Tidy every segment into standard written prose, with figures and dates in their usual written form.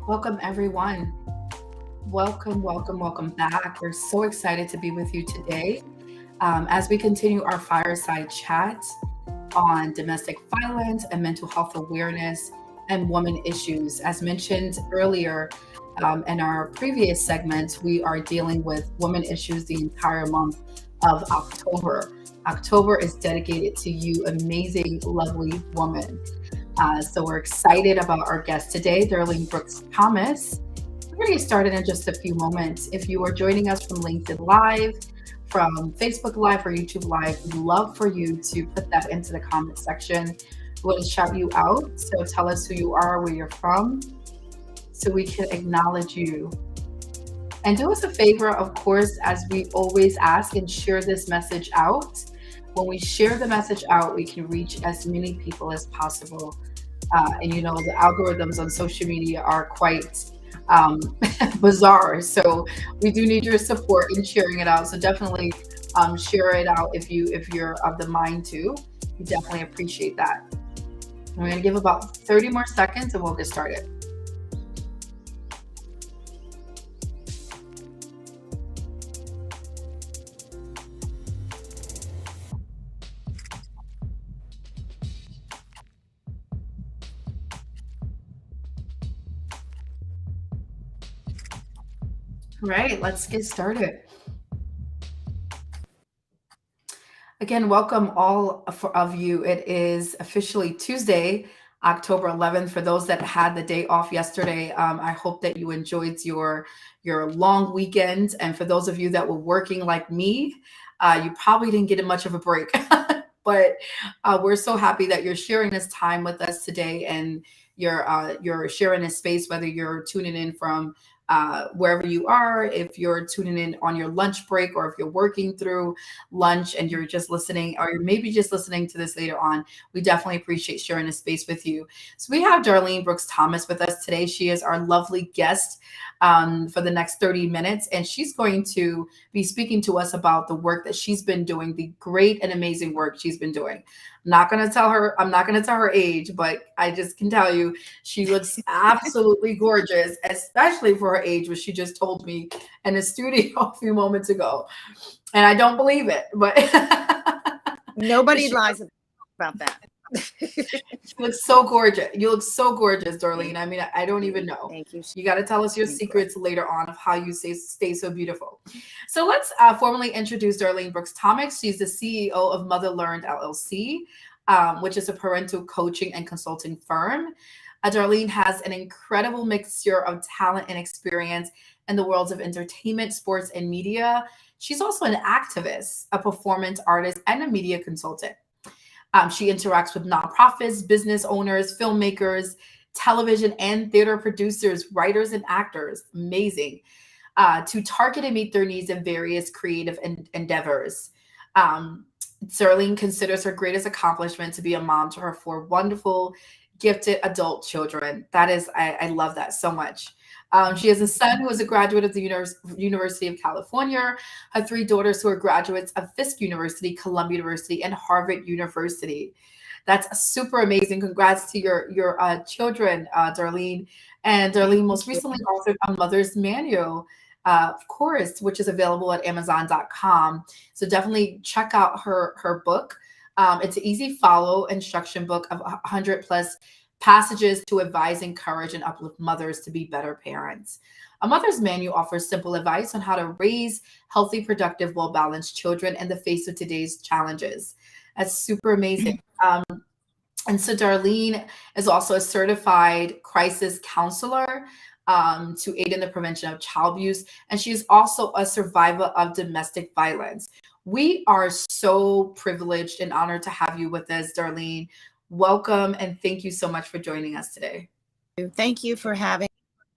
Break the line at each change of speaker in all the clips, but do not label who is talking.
Welcome, everyone. Welcome back. We're so excited to be with you today as we continue our fireside chat on domestic violence and mental health awareness and women issues. As mentioned earlier in our previous segment, we are dealing with women issues the entire month of October. October is dedicated to you, amazing, lovely woman. So we're excited about our guest today, Darlene Brooks Thomas. We're going to get started in just a few moments. If you are joining us from LinkedIn Live, from Facebook Live, or YouTube Live, we'd love for you to put that into the comment section. We'll shout you out. So tell us who you are, where you're from, so we can acknowledge you. And do us a favor, of course, as we always ask, and share this message out. When we share the message out, we can reach as many people as possible. And the algorithms on social media are quite bizarre. So we do need your support in sharing it out. So definitely share it out if you're of the mind to. We definitely appreciate that. We're going to give about 30 more seconds and we'll get started. All right, let's get started. Again, welcome all of you. It is officially Tuesday, October 11th. For those that had the day off yesterday, I hope that you enjoyed your long weekend. And for those of you that were working like me, you probably didn't get much of a break. But we're so happy that you're sharing this time with us today, and you're sharing this space, whether you're tuning in from wherever you are, if you're tuning in on your lunch break, or if you're working through lunch and you're just listening, or maybe just listening to this later on. We definitely appreciate sharing this space with you. So we have Darlene Brooks Thomas with us today. She is our lovely guest for the next 30 minutes, and she's going to be speaking to us about the work that she's been doing, the great and amazing work she's been doing. I'm not going to tell her age, but I just can tell you she looks absolutely gorgeous, especially for her age, which she just told me in the studio a few moments ago. And I don't believe it, but
nobody lies about that.
You look so gorgeous. You look so gorgeous, Darlene. I mean, I don't even know.
Thank you.
You got to tell us your secrets later on of how you stay so beautiful. So let's formally introduce Darlene Brooks Thomas. She's the CEO of Motherlearned LLC, which is a parental coaching and consulting firm. Darlene has an incredible mixture of talent and experience in the worlds of entertainment, sports, and media. She's also an activist, a performance artist, and a media consultant. She interacts with nonprofits, business owners, filmmakers, television and theater producers, writers, and actors. Amazing. To target and meet their needs in various creative endeavors. Darlene considers her greatest accomplishment to be a mom to her four wonderful, gifted adult children. That is, I love that so much. She has a son who is a graduate of the University of California, her three daughters who are graduates of Fisk University, Columbia University, and Harvard University. That's super amazing. Congrats to your children, Darlene. And Darlene most recently authored a Mother's Manual, of course, which is available at Amazon.com. So definitely check out her book. It's an easy follow instruction book of 100 plus passages to advise, encourage, and uplift mothers to be better parents. A Mother's Manual offers simple advice on how to raise healthy, productive, well-balanced children in the face of today's challenges. That's super amazing. And so Darlene is also a certified crisis counselor to aid in the prevention of child abuse. And she is also a survivor of domestic violence. We are so privileged and honored to have you with us, Darlene. Welcome, and thank you so much for joining us today.
Thank you for having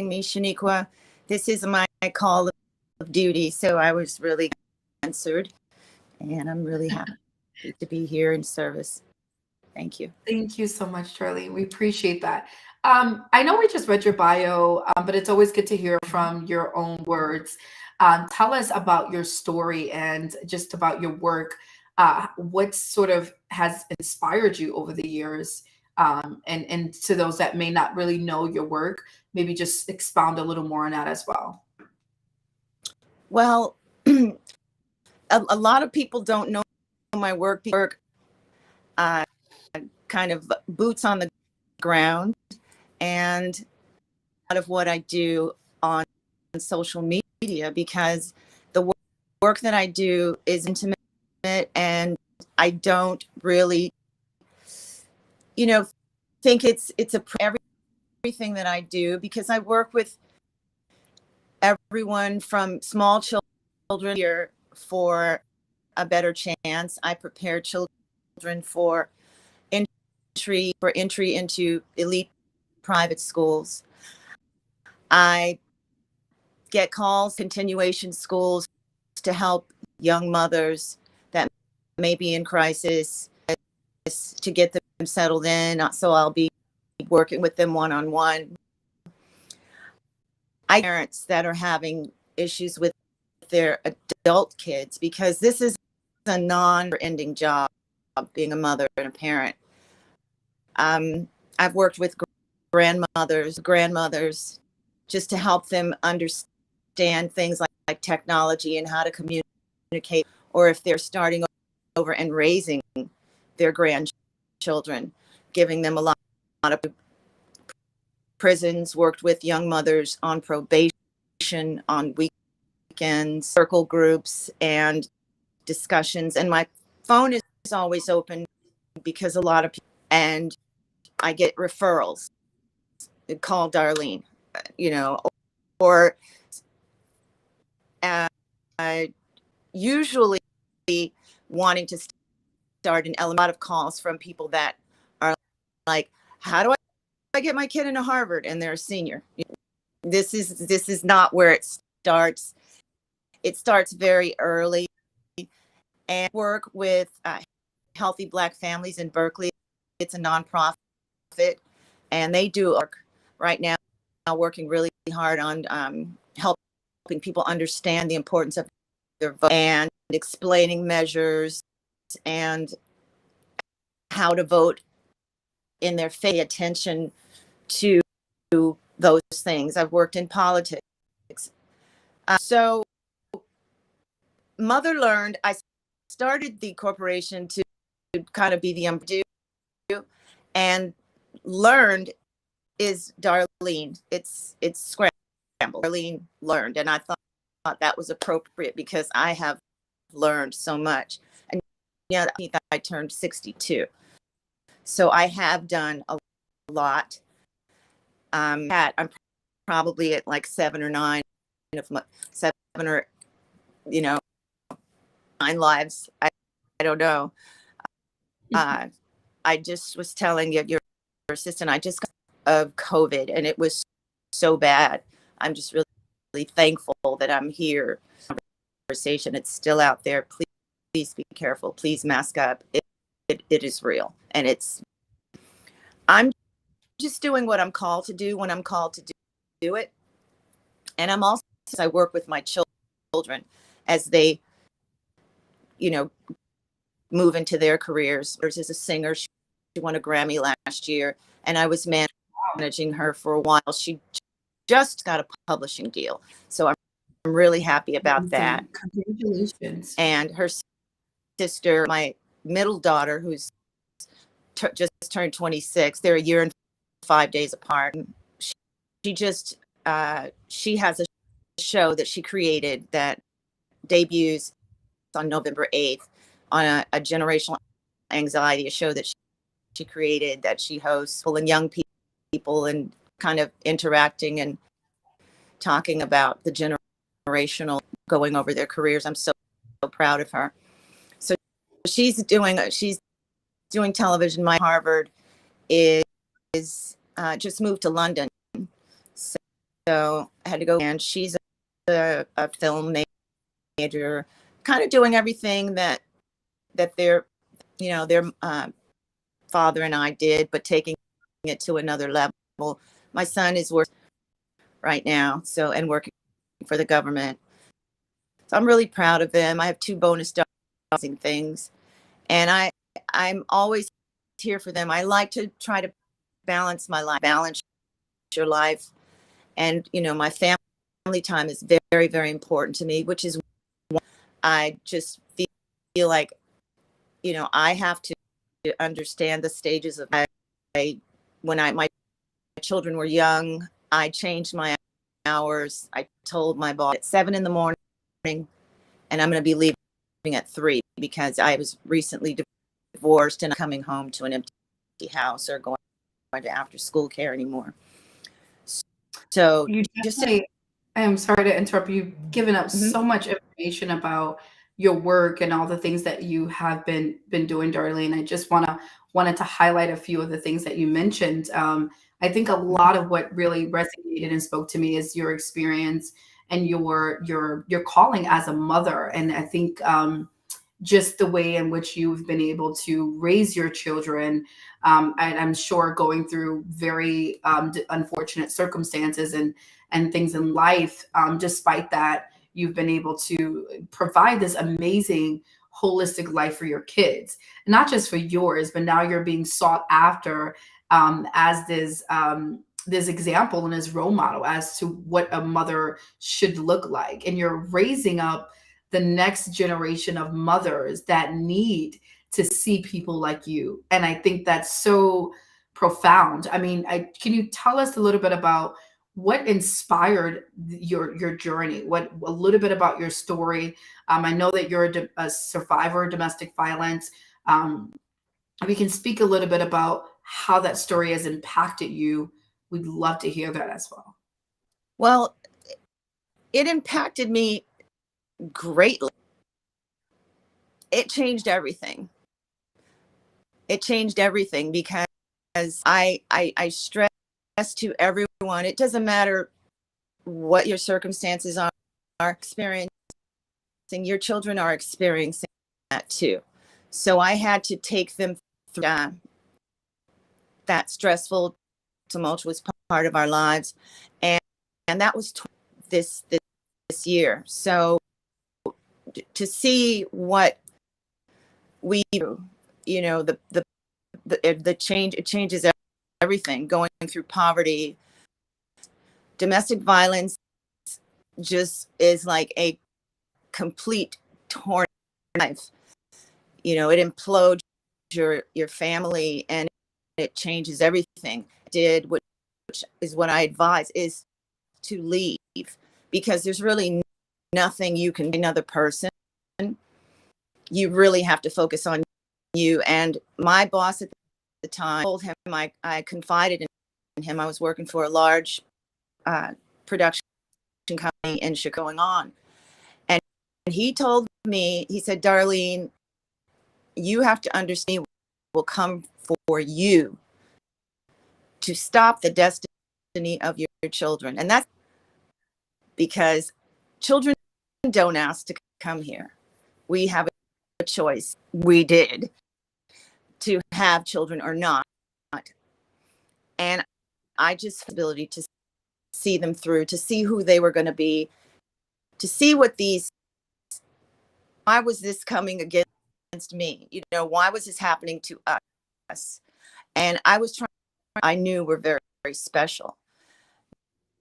me, Shanequa. This is my call of duty, so I was really answered, and I'm really happy to be here in service. Thank you.
Thank you so much, Darlene. We appreciate that. I know we just read your bio, but it's always good to hear from your own words. Tell us about your story and just about your work. What sort of has inspired you over the years And to those that may not really know your work, maybe just expound a little more on that as well.
Well, a lot of people don't know my work. Uh, kind of boots on the ground, and a lot of what I do on social media, because the work that I do is intimate, and I don't really, think it's everything that I do, because I work with everyone from small children here for a better chance. I prepare children for entry into elite private schools. I get calls, continuation schools, to help young mothers that may be in crisis, to get them settled in. So I'll be working with them one-on-one. Parents that are having issues with their adult kids, because this is a non-ending job, being a mother and a parent. I've worked with grandmothers, just to help them understand things like technology and how to communicate, or if they're starting over and raising their grandchildren, giving them a lot of prisons, worked with young mothers on probation, on weekends, circle groups, and discussions. And my phone is always open, because a lot of people, and I get referrals. Call Darlene, or uh, usually wanting to start a lot of calls from people that are like, how do I get my kid into Harvard? And they're a senior. This is not where it starts. It starts very early. And work with Healthy Black Families in Berkeley. It's a nonprofit, and they do work right now, working really hard on helping people understand the importance of their vote, and explaining measures and how to vote in their faith. Pay attention to those things. I've worked in politics. So Motherlearned, I started the corporation to kind of be the umbrella, and Learned is Darlene. It's scrambled. Darlene Learned, and I thought that was appropriate, because I have learned so much. And I turned 62, so I have done a lot. I'm probably at like 7 or 9 of my 7 or 9 lives. I don't know. I just was telling your assistant, I just got of COVID, and it was so bad. I'm just really thankful that I'm here. Conversation, it's still out there. Please be careful. Please mask up. It is real, and I'm just doing what I'm called to do when I'm called to do it. And I work with my children as they, move into their careers. There's a singer. She won a Grammy last year, and I was managing her for a while. She just got a publishing deal, so I'm really happy about that.
Congratulations.
And her sister, my middle daughter, who's just turned 26, they're a year and 5 days apart. She has a show that she created that debuts on November 8th on a generational anxiety, a show that she created, that she hosts, and young people, and kind of interacting and talking about the generational, going over their careers. I'm so proud of her. So she's doing television. My Harvard is just moved to London, so I had to go. And she's a film major, kind of doing everything that their father and I did, but taking it to another level. My son is working right now, and working for the government. So I'm really proud of him. I have 2 bonus things, and I'm always here for them. I like to try to balance my life, balance your life. And, my family time is very, very important to me, which is why I just feel like, I have to understand the stages of when my children were young. I changed my hours. I told my boss at 7 a.m, and I'm going to be leaving at 3 because I was recently divorced and I'm coming home to an empty house or going to after school care anymore. So
You definitely, I am sorry to interrupt you, given up so much information about your work and all the things that you have been doing, Darlene. I just wanted to highlight a few of the things that you mentioned. I think a lot of what really resonated and spoke to me is your experience and your calling as a mother. And I think just the way in which you've been able to raise your children. And I'm sure going through very unfortunate circumstances and things in life. Despite that, you've been able to provide this amazing holistic life for your kids, not just for yours, but now you're being sought after as this example and as role model as to what a mother should look like. And you're raising up the next generation of mothers that need to see people like you. And I think that's so profound. I mean, can you tell us a little bit about what inspired your journey? What a little bit about your story? I know that you're a survivor of domestic violence. We can speak a little bit about how that story has impacted you. We'd love to hear that as well.
Well, it impacted me greatly. It changed everything. It changed everything because I stress to everyone, it doesn't matter what your circumstances are experiencing, your children are experiencing that too. So I had to take them through that stressful, tumultuous part of our lives. And that was this year. So to see what we do, the change, it changes everything. Going through poverty, domestic violence just is like a complete torn knife. It implodes your family and it changes everything. Which is what I advise, is to leave, because there's really nothing you can do another person. You really have to focus on you. And my boss at the time, told him, I confided in him. I was working for a large production company in Chicago going on. And he told me, he said, Darlene, you have to understand what will come for you to stop the destiny of your children. And that's because children don't ask to come here. We have a choice. We did, to have children or not. And I just had the ability to see them through, to see who they were going to be, to see why was this coming against me? Why was this happening to us? And I knew we're very, very special.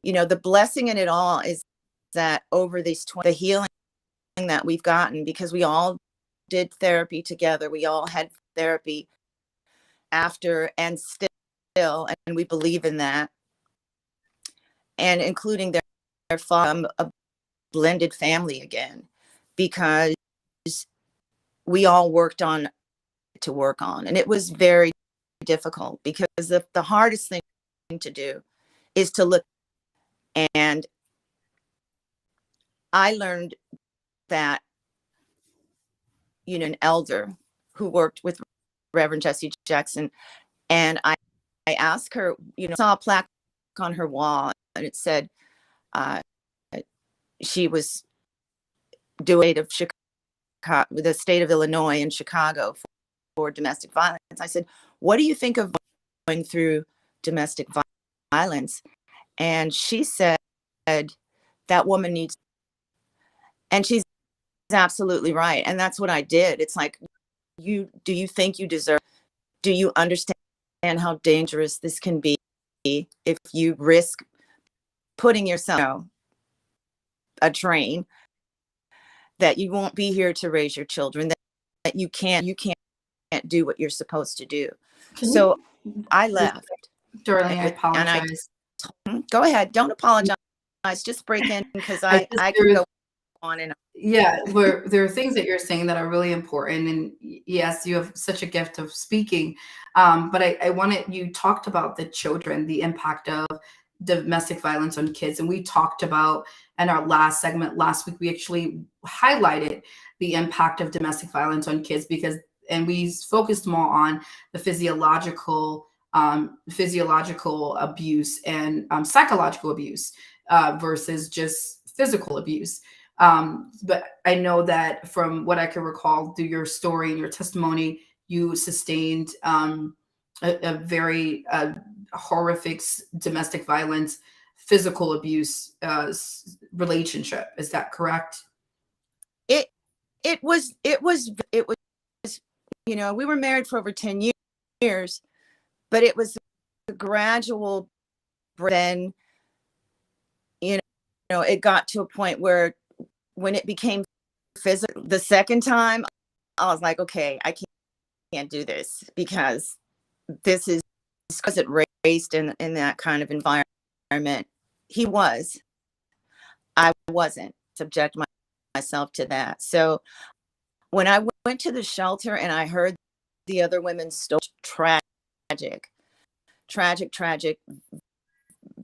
The blessing in it all is that over the healing that we've gotten, because we all did therapy together. We all had therapy after and still, and we believe in that. And including their father, a blended family again, because we all worked on. And it was very difficult, because the hardest thing to do is to look. And I learned that, an elder who worked with Reverend Jesse Jackson, and I asked her, saw a plaque on her wall, and it said she was doing of Chicago, the state of Illinois and Chicago for domestic violence. I said, what do you think of going through domestic violence? And she said, that woman needs, and she's absolutely right. And that's what I did. It's like, do you think you deserve? Do you understand how dangerous this can be if you risk putting yourself a train, that you won't be here to raise your children, that you can't do what you're supposed to do? So I left.
Darlene, I
And
apologize.
Go ahead. Don't apologize. Just break in, because I can go on and on.
Yeah, there are things that you're saying that are really important, and yes, you have such a gift of speaking. But I wanted, you talked about the children, the impact of domestic violence on kids, and we talked about in our last segment last week. We actually highlighted the impact of domestic violence on kids and we focused more on the physiological abuse and psychological abuse versus just physical abuse. But I know that from what I can recall through your story and your testimony, you sustained a very horrific domestic violence, physical abuse relationship. Is that correct?
It was, we were married for over 10 years, but it was a gradual. Then, it got to a point where when it became physical the second time, I was like, okay, I can't do this, because this is, because it raised in that kind of environment. I wasn't subject myself to that. So when I went to the shelter and I heard the other women's stories, tragic,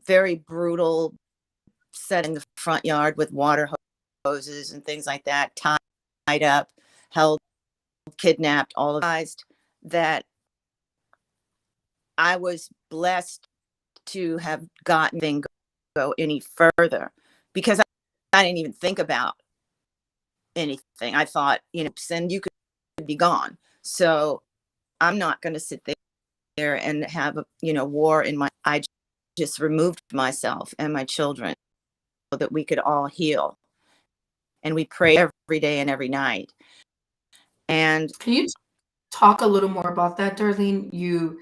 very brutal, set in the front yard with water hoses and things like that, tied up, held, kidnapped, all of that. I was blessed to have gotten go any further, because I didn't even think about anything. I thought, and you could be gone. So I'm not going to sit there and have a war in my. I just removed myself and my children so that we could all heal, and we pray every day and every night. And
can you talk a little more about that, Darlene? You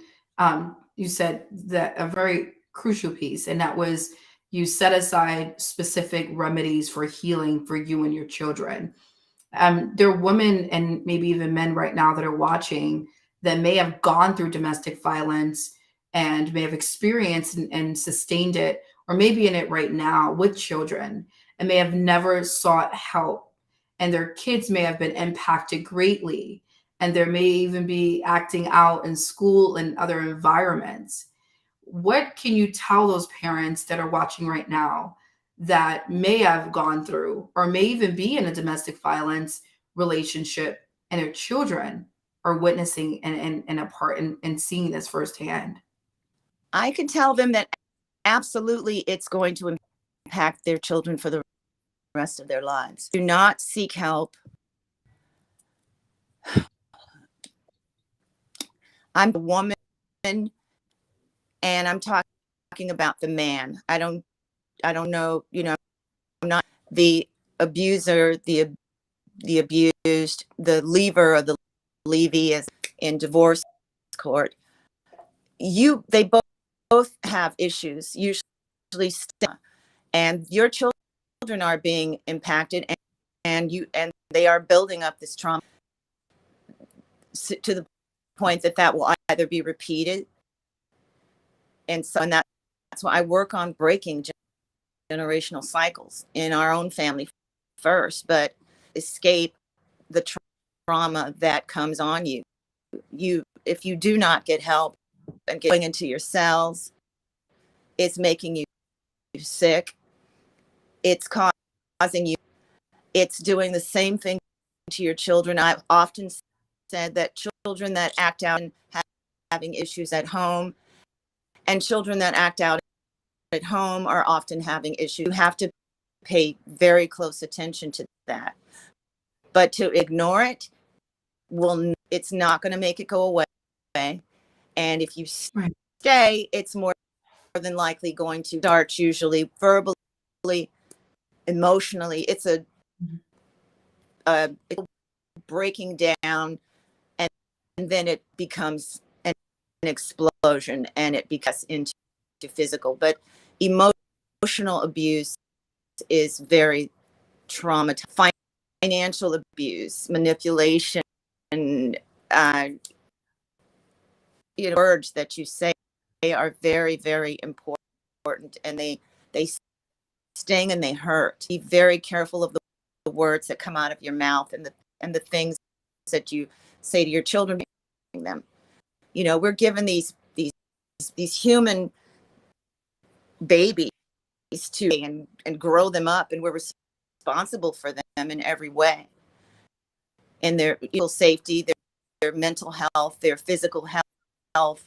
said that a very crucial piece, and that was you set aside specific remedies for healing for you and your children. There are women and maybe even men right now that are watching that may have gone through domestic violence and may have experienced and sustained it, or maybe in it right now with children, and may have never sought help. And their kids may have been impacted greatly, and there may even be acting out in school and other environments. What can you tell those parents that are watching right now that may have gone through or may even be in a domestic violence relationship, and their children are witnessing and a part and seeing this firsthand?
I can tell them that absolutely it's going to impact their children for the rest of their lives. Do not seek help. I'm a woman, and I'm talking about the man. I don't know, I'm not the abuser, the abused, the leaver or the levy is in divorce court. They both have issues, usually stigma, and your children are being impacted, and they are building up this trauma to the point that will either be repeated. And that's why I work on breaking generational cycles in our own family first, but escape the trauma that comes on you. If you do not get help and going into your cells, it's making you sick. It's causing you. It's doing the same thing to your children. I've often said that children that act out and having issues at home, and children that act out at home are often having issues. You have to pay very close attention to that. But to ignore it, it's not going to make it go away. And if you stay, it's more than likely going to start, usually verbally, emotionally. It's a breaking down, and then it becomes an explosion, and it becomes into physical. But emotional abuse is very traumatizing. Financial abuse, manipulation, and words that you say are very, very important, and they sting and they hurt. Be very careful of the words that come out of your mouth, and the things that you say to your children. Them, we're given these human babies to and grow them up, and we're responsible for them in every way, in their safety, their mental health, their physical health,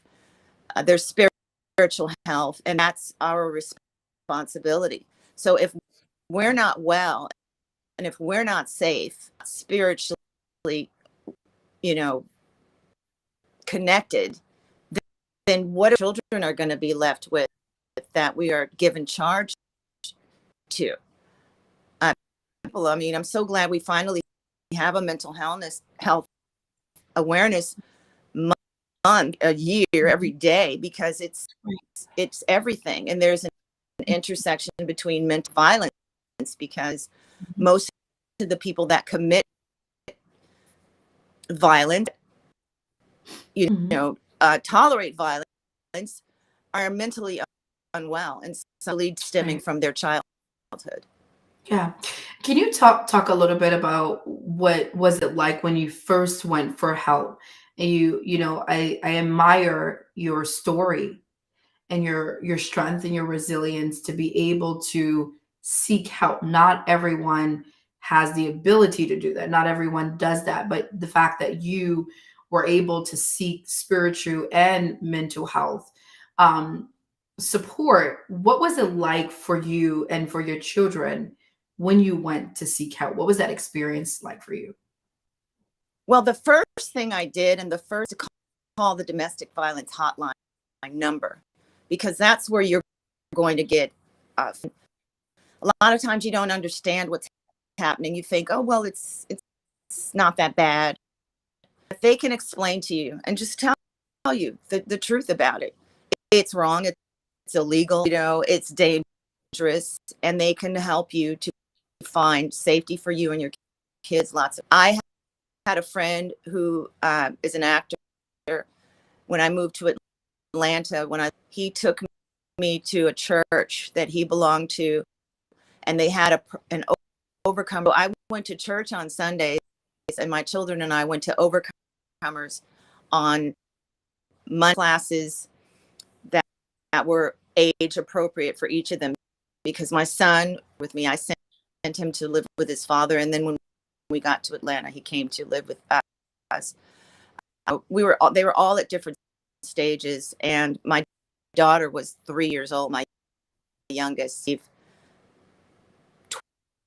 their spiritual health, and that's our responsibility. So if we're not well, and if we're not safe spiritually, connected, then what our children are going to be left with that we are given charge to? I'm so glad we finally have a mental health awareness month, a year, every day, because it's everything. And there's an intersection between mental violence, because most of the people that commit violence, tolerate violence, are mentally unwell, and solely stemming from their childhood.
Yeah. Can you talk a little bit about what was it like when you first went for help? And I admire your story and your strength and your resilience to be able to seek help. Not everyone has the ability to do that. Not everyone does that, but the fact that you were able to seek spiritual and mental health um, support, what was it like for you and for your children when you went to seek help? What was that experience like for you?
Well, the first thing I did, and the first to call the domestic violence hotline number, because that's where you're going to get a lot of times you don't understand what's happening. You think, oh, well, it's not that bad. But they can explain to you and just tell you the truth about it. It's wrong. It's illegal. It's dangerous, and they can help you to find safety for you and your kids. I had a friend who is an actor. When I moved to Atlanta, he took me to a church that he belonged to, and they had an overcomer. I went to church on Sundays, and my children and I went to overcomers on Monday classes that were age appropriate for each of them, because my son with me, I sent him to live with his father, and then when we got to Atlanta, he came to live with us. They were all at different stages, and my daughter was 3 years old. My youngest,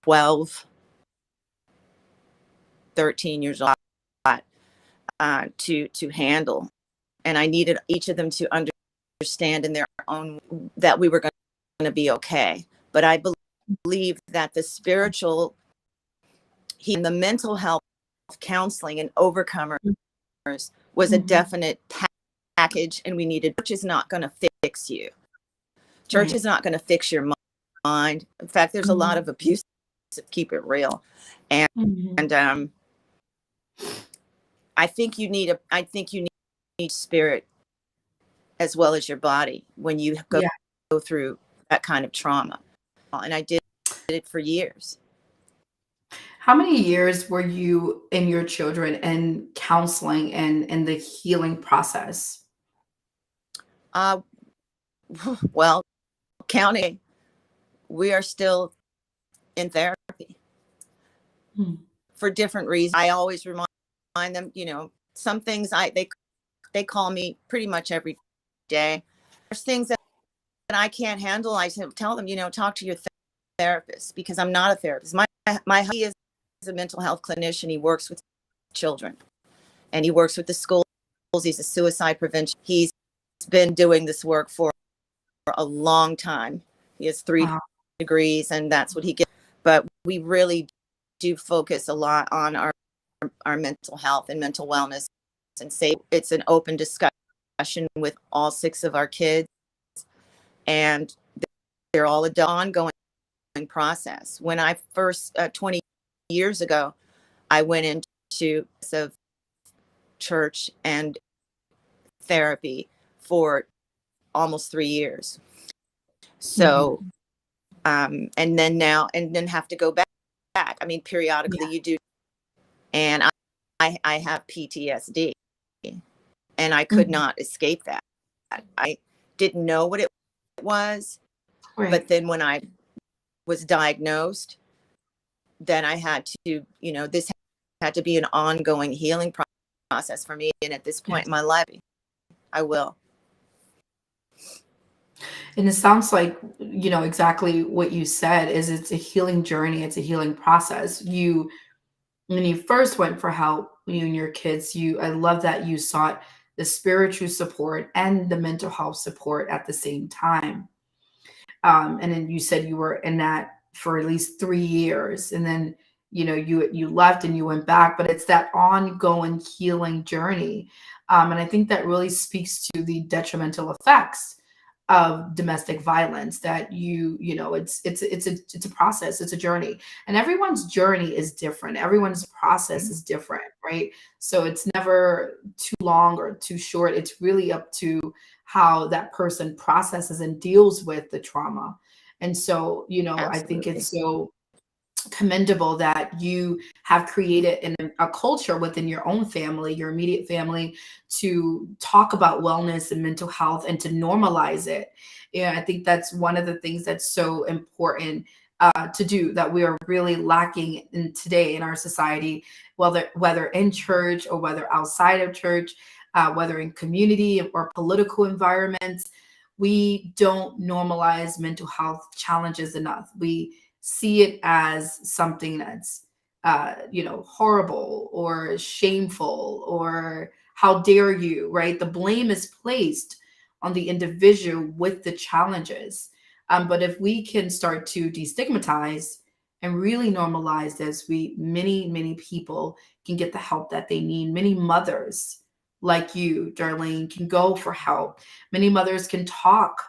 12, 13 years old, to handle. And I needed each of them to understand in their own that we were going to be okay. But I believe that the spiritual and the mental health counseling and overcomers was a definite package, and we needed. Church is not going to fix you. Church is not going to fix your mind. In fact, there's a lot of abuse, to keep it real. And I think you need spirit as well as your body when you go through that kind of trauma. And I did it for years.
How many years were you and your children in counseling and the healing process?
Well, counting, we are still in therapy for different reasons. I always remind them, some things they call me pretty much every day. There's things that I can't handle. I tell them, talk to your therapist, because I'm not a therapist. My husband is a mental health clinician. He works with children, and he works with the schools. He's a suicide prevention. He's been doing this work for a long time. He has 3 degrees, and that's what he gets. But we really do focus a lot on our mental health and mental wellness, and say it's an open discussion discussion with all 6 of our kids, and they're all an ongoing process. When I first, 20 years ago, I went into church and therapy for almost 3 years. So, and then have to go back. I mean, periodically you do. And I have PTSD, and I could not escape that. I didn't know what it was, but then when I was diagnosed, then I had to, this had to be an ongoing healing process for me. And at this point in my life, I will.
And it sounds like, exactly what you said is it's a healing journey. It's a healing process. When you first went for help, you and your kids, I love that you sought the spiritual support and the mental health support at the same time. And then you said you were in that for at least 3 years, and then you left and you went back, but it's that ongoing healing journey. And I think that really speaks to the detrimental effects of domestic violence, that it's a process, it's a journey, and everyone's journey is different, everyone's process is different, right? So it's never too long or too short. It's really up to how that person processes and deals with the trauma. And so I think it's so commendable that you have created a culture within your own family, your immediate family, to talk about wellness and mental health and to normalize it. I think that's one of the things that's so important to do, that we are really lacking in today in our society, whether in church or whether outside of church, whether in community or political environments. We don't normalize mental health challenges enough. We see it as something that's horrible or shameful, or how dare you, right? The blame is placed on the individual with the challenges. But if we can start to destigmatize and really normalize this, many people can get the help that they need. Many mothers like you, Darlene, can go for help. Many mothers can talk,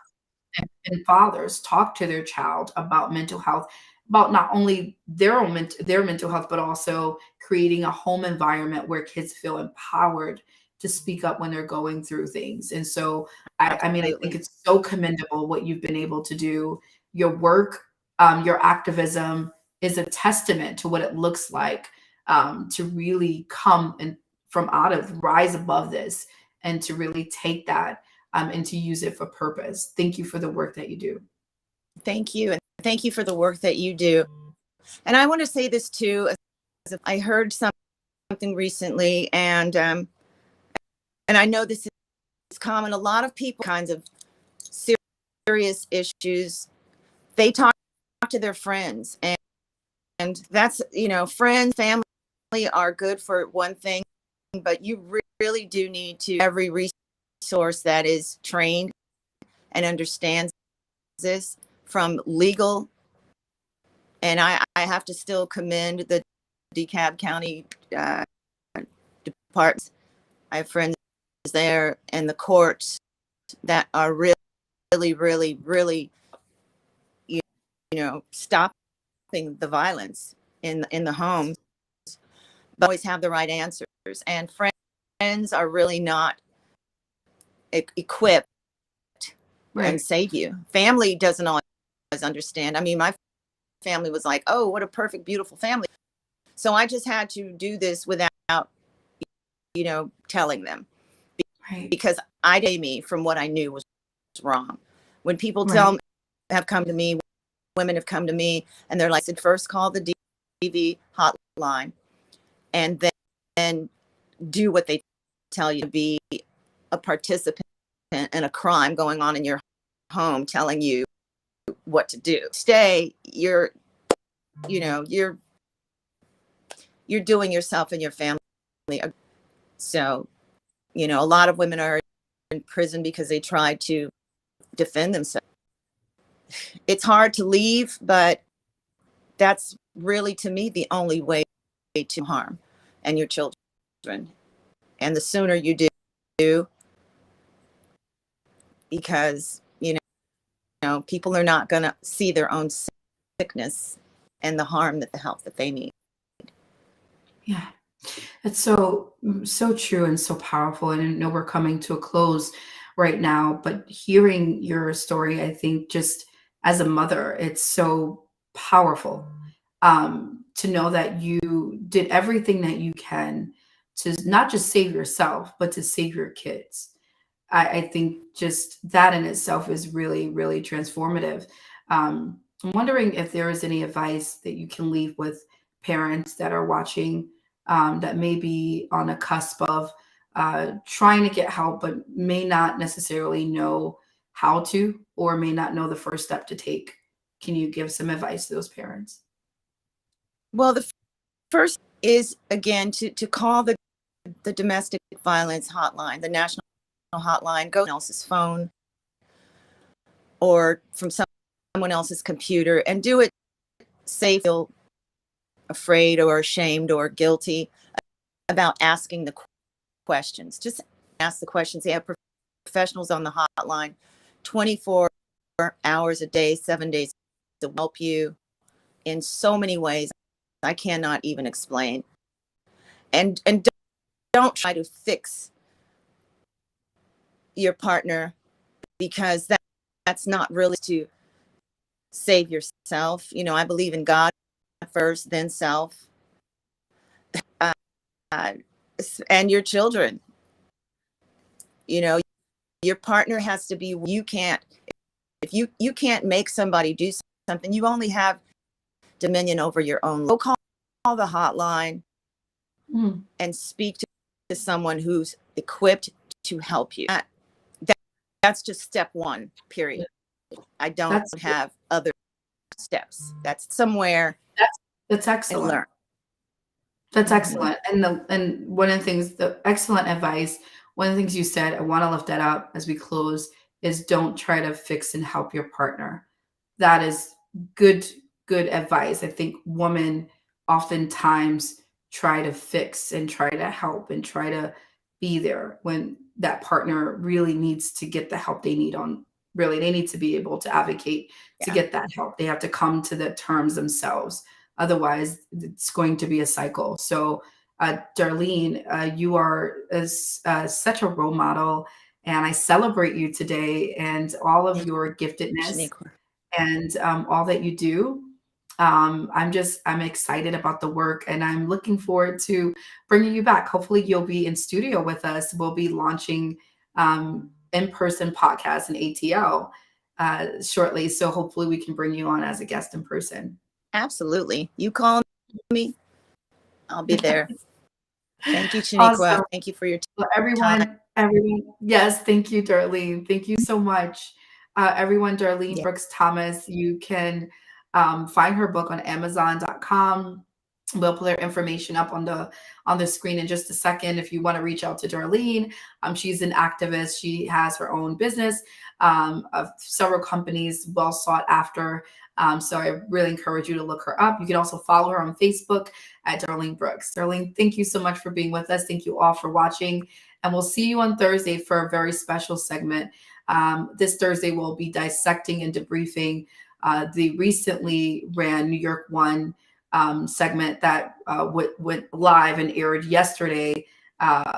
and fathers talk to their child about mental health, about not only their mental health, but also creating a home environment where kids feel empowered to speak up when they're going through things. And so, I mean, I think it's so commendable what you've been able to do. Your work, your activism is a testament to what it looks like to really come and rise above this, and to really take that and to use it for purpose. Thank you for the work that you do.
Thank you. And thank you for the work that you do. And I want to say this too, as I heard something recently, and I know this is common. A lot of people, kinds of serious issues, they talk to their friends, and that's, friends, family are good for one thing, but you really do need to every resource that is trained and understands this, from legal. And I have to still commend the DeKalb County departments. I have friends there, and the courts that are really stopping the violence in the homes, but always have the right answers. And friends are really not equipped and save you. Family doesn't always understand. I mean, my family was like, oh, what a perfect, beautiful family. So I just had to do this without, telling them, because I did me from what I knew was wrong. When people have come to me, women have come to me, and they're like, said, first call the DV hotline, and then do what they tell you, to be a participant in a crime going on in your home, telling you what to do. Stay, you're doing yourself and your family. So, a lot of women are in prison because they try to defend themselves. It's hard to leave, but that's really, to me, the only way to harm and your children. And the sooner you do, because, people are not going to see their own sickness and the harm that the help that they need.
Yeah. It's so true and so powerful. And I know we're coming to a close right now, but hearing your story, I think just as a mother, it's so powerful to know that you did everything that you can to not just save yourself, but to save your kids. I think just that in itself is really, really transformative. I'm wondering if there is any advice that you can leave with parents that are watching that may be on a cusp of trying to get help, but may not necessarily know how to, or may not know the first step to take. Can you give some advice to those parents?
Well, the first is, again, to call the domestic violence hotline, the national hotline, go to someone else's phone or from someone else's computer, and do it safe. Feel afraid or ashamed or guilty about asking the questions. Just ask the questions. They have professionals on the hotline 24 hours a day, 7 days to help you in so many ways I cannot even explain. And don't try to fix your partner, because that's not really to save yourself. I believe in God first, then self, uh, and your children. Your partner has to be. You can't, if you can't make somebody do something. You only have dominion over your own. Go call the hotline and speak to someone who's equipped to help you. That's just step one, period. I don't have other steps. That's somewhere.
That's excellent.
And learn.
That's excellent. And one of the things, the excellent advice, one of the things you said, I want to lift that up as we close, is don't try to fix and help your partner. That is good advice. I think women oftentimes try to fix and try to help and try to be there when that partner really needs to get the help they need on. Really, they need to be able to advocate to get that help. They have to come to the terms themselves. Otherwise, it's going to be a cycle. So, Darlene, you are such a role model, and I celebrate you today and all of your giftedness and all that you do. I'm excited about the work, and I'm looking forward to bringing you back. Hopefully, you'll be in studio with us. We'll be launching in-person podcasts in ATL shortly. So hopefully, we can bring you on as a guest in person.
Absolutely. You call me, I'll be there. Thank you, Shanequa.
Awesome.
Thank you for your
Well, everyone, yes, thank you, Darlene. Thank you so much. Everyone, Darlene Brooks Thomas, you can find her book on Amazon.com. We'll put her information up on the screen in just a second. If you want to reach out to Darlene, she's an activist. She has her own business of several companies, well sought after. So I really encourage you to look her up. You can also follow her on Facebook at Darlene Brooks. Darlene, thank you so much for being with us. Thank you all for watching. And we'll see you on Thursday for a very special segment. This Thursday, we'll be dissecting and debriefing the recently ran New York One segment that went live and aired yesterday,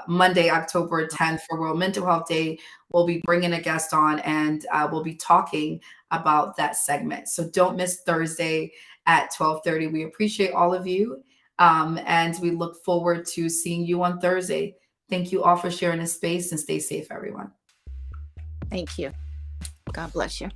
Monday, October 10th, for World Mental Health Day. We'll be bringing a guest on, and we'll be talking about that segment. So don't miss Thursday at 12:30. We appreciate all of you, and we look forward to seeing you on Thursday. Thank you all for sharing this space, and stay safe, everyone.
Thank you. God bless you.